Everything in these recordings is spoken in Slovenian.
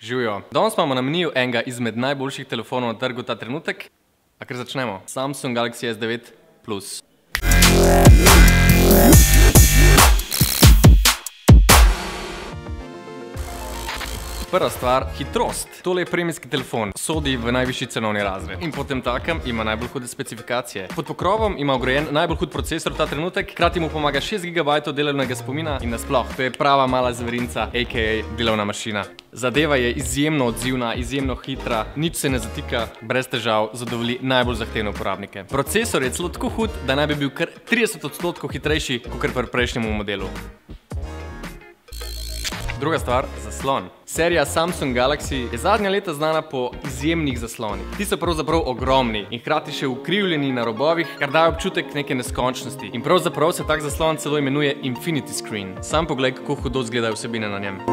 Živijo. Danes imamo na meniju enega izmed najboljših telefonov na trgu ta trenutek. A kar začnemo. Samsung Galaxy S9 Plus. Prva stvar, hitrost. Tole je premijski telefon, sodi v najvišji cenovni razred. In potem takem ima najbolj hude specifikacije. Pod pokrovom ima vgrajen najbolj hud procesor v ta trenutek, hkrati mu pomaga 6 GB delovnega spomina in nasploh, to je prava mala zverinca, a.k.a. delovna mašina. Zadeva je izjemno odzivna, izjemno hitra, nič se ne zatika, brez težav, zadovolji najbolj zahtevne uporabnike. Procesor je celo tako hud, da naj bi bil kar 30% hitrejši, kot pri prejšnjemu modelu. Druga stvar, zaslon. Serija Samsung Galaxy je zadnja leta znana po izjemnih zaslonih. Ti so pravzaprav ogromni in hkrati še ukrivljeni na robovih, kar daje občutek neke neskončnosti. In pravzaprav se tak zaslon celo imenuje Infinity Screen. Sam poglej, kako hudo izgledajo vsebine na njem.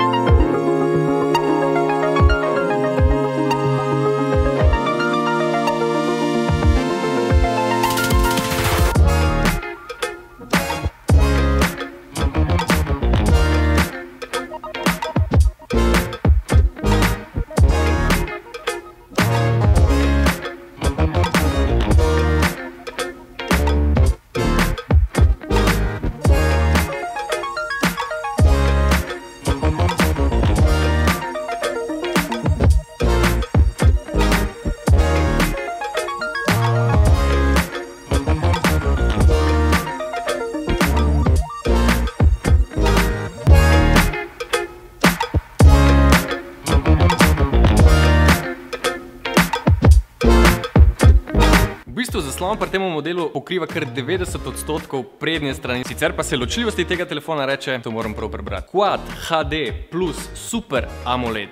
V bistvu zaslon pri tem modelu pokriva kar 90% prednje strani, sicer pa se ločljivosti tega telefona reče, to moram prav prebrati, Quad HD plus Super AMOLED.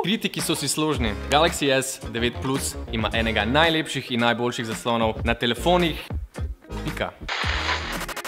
Kritiki so si složni. Galaxy S9 Plus ima enega najlepših in najboljših zaslonov na telefonih. Pika.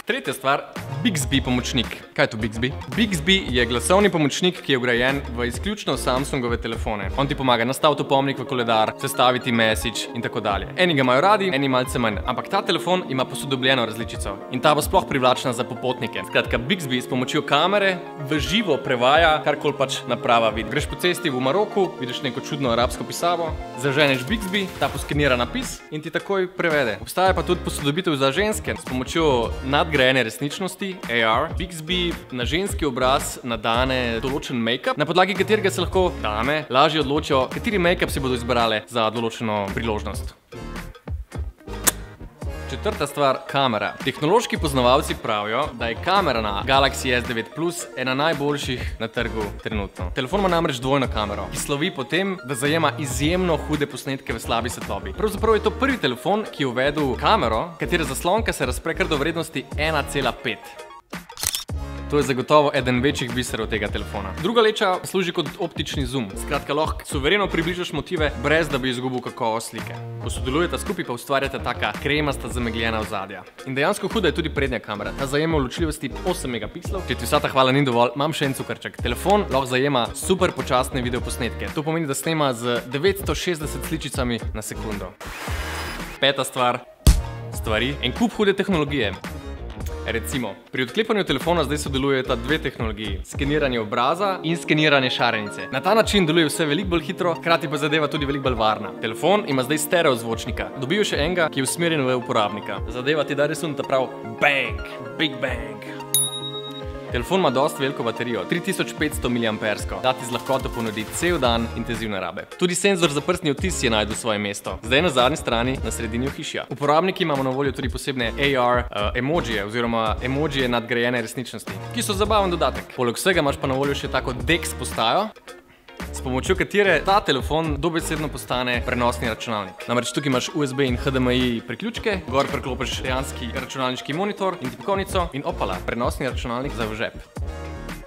Tretja stvar, Bixby pomočnik. Kaj je to Bixby? Bixby je glasovni pomočnik, ki je vgrajen v izključno Samsungove telefone. On ti pomaga nastaviti opomnik v koledar, sestaviti message in tako dalje. Eni ga imajo radi, eni malce manj, ampak ta telefon ima posodobljeno različico in ta bo sploh privlačna za popotnike. Skratka, Bixby s pomočjo kamere v živo prevaja karkoli pač naprava vidi. Greš po cesti v Maroku, vidiš neko čudno arabsko pisavo, zaženeš Bixby, ta poskenira napis in ti takoj prevede. Obstaja pa tudi posodobitev za ženske s pomočjo nadgrajene resničnosti, AR. Bixby na ženski obraz nadane določen make-up, na podlagi katerega se lahko dame lažje odločijo, kateri make-up si bodo izbrale za določeno priložnost. Četrta stvar, kamera. Tehnološki poznavalci pravijo, da je kamera na Galaxy S9 Plus ena najboljših na trgu trenutno. Telefon ima namreč dvojno kamero, ki slovi po tem, da zajema izjemno hude posnetke v slabi svetlobi. Pravzaprav je to prvi telefon, ki je uvedel kamero, katere zaslonka se razpre kar do vrednosti 1,5. To je zagotovo eden večjih biserov tega telefona. Druga leča služi kot optični zoom. Skratka, lahko suvereno približaš motive, brez da bi izgubil kakovost slike. Ko sodelujete skupaj, pa ustvarjate taka kremasta zamegljena ozadja. In dejansko huda je tudi prednja kamera. Ta zajema v ločljivosti 8 megapikslov. Če ti vsa ta hvala ni dovolj, imam še en cukrček. Telefon lahko zajema super počasne videoposnetke. To pomeni, da snema z 960 sličicami na sekundo. Peta stvar, stvari. En kup hude tehnologije. Recimo, pri odklepanju telefona zdaj sodelujeta dve tehnologiji, skeniranje obraza in skeniranje šarenice. Na ta način deluje vse veliko bolj hitro, hkrati pa zadeva tudi veliko bolj varna. Telefon ima zdaj stereo zvočnika, dobijo še enega, ki je usmerjen v uporabnika. Zadeva ti da res ta prav bang, big bang. Telefon ima dosti veliko baterijo, 3500 mAh, da ti z lahkoto ponudi cel dan intenzivne rabe. Tudi senzor za prstni odtis je najdel svoje mesto, zdaj na zadnji strani, na sredini ohišja. Uporabniki imamo na voljo tudi posebne AR emojije oziroma emojije nadgrajene resničnosti, ki so zabaven dodatek. Poleg vsega imaš pa na voljo še tako DeX postajo, s pomočjo katere ta telefon dobesedno postane prenosni računalnik. Namreč tukaj imaš USB in HDMI priključke, gor priklopiš dejanski računalniški monitor in tipkovnico in opala, prenosni računalnik za v žep.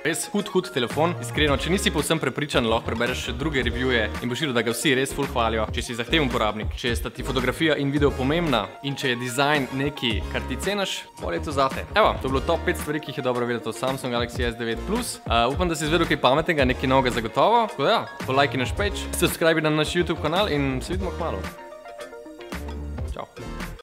Res hud telefon, iskreno, če nisi povsem prepričan, lahko prebereš še druge reviewje in boš videl, da ga vsi res ful hvalijo. Če si zahteven uporabnik, če sta ti fotografija in video pomembna in če je dizajn nekaj, kar ti ceniš, pol je to zate. Evo, to je bilo top 5 stvari, ki jih je dobro vedeti o Samsung Galaxy S9 Plus. Upam, da si izvedel kaj pametnega, nekaj novega zagotovo. Tako da ja, polajki naš page, subscribe na naš YouTube kanal in se vidimo kmalu.